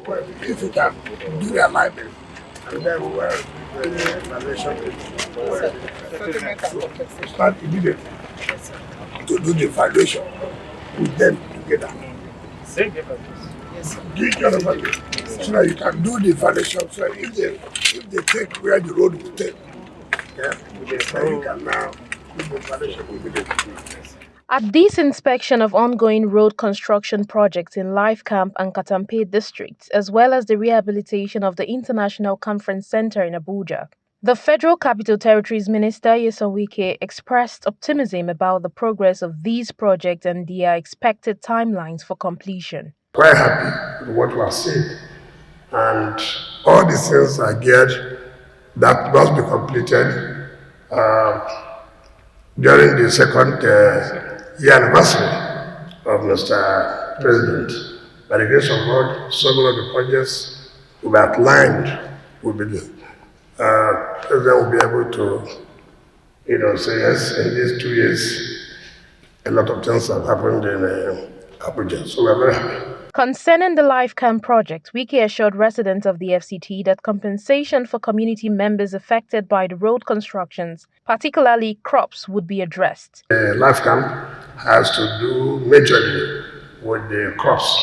Well, if you can do the alignment, and then we will do the evaluation, so start immediately to do the evaluation with them together. Do it together, so that you can do the evaluation. So if they take where the road will take, yeah, then you can now do the evaluation immediately. At this inspection of ongoing road construction projects in Lifecamp and Katampe districts, as well as the rehabilitation of the International Conference Center in Abuja, the Federal Capital Territories Minister Nyesom Wike expressed optimism about the progress of these projects and their expected timelines for completion. Quite happy with what we have seen, and all these things are geared that must be completed during the second year anniversary of Mr. President. By the grace of God, some of the projects will be outlined, will be President will be able to, say yes, in these 2 years, a lot of things have happened in Abuja. So we're very happy. Concerning the Lifecamp project, Wike assured residents of the FCT that compensation for community members affected by the road constructions, particularly crops, would be addressed. The Lifecamp has to do majorly with the crops,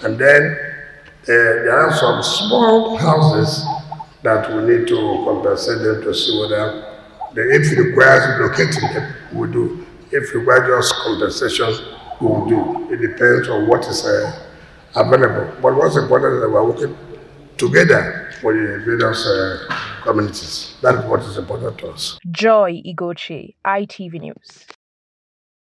and then there are some small houses that we need to compensate them to see whether, if it requires relocating them, we do. If it requires just compensation, we will do. It depends on what is available. But what's important is that we're working together with the various communities. That is what is important to us. Joy Igoche, ITV News.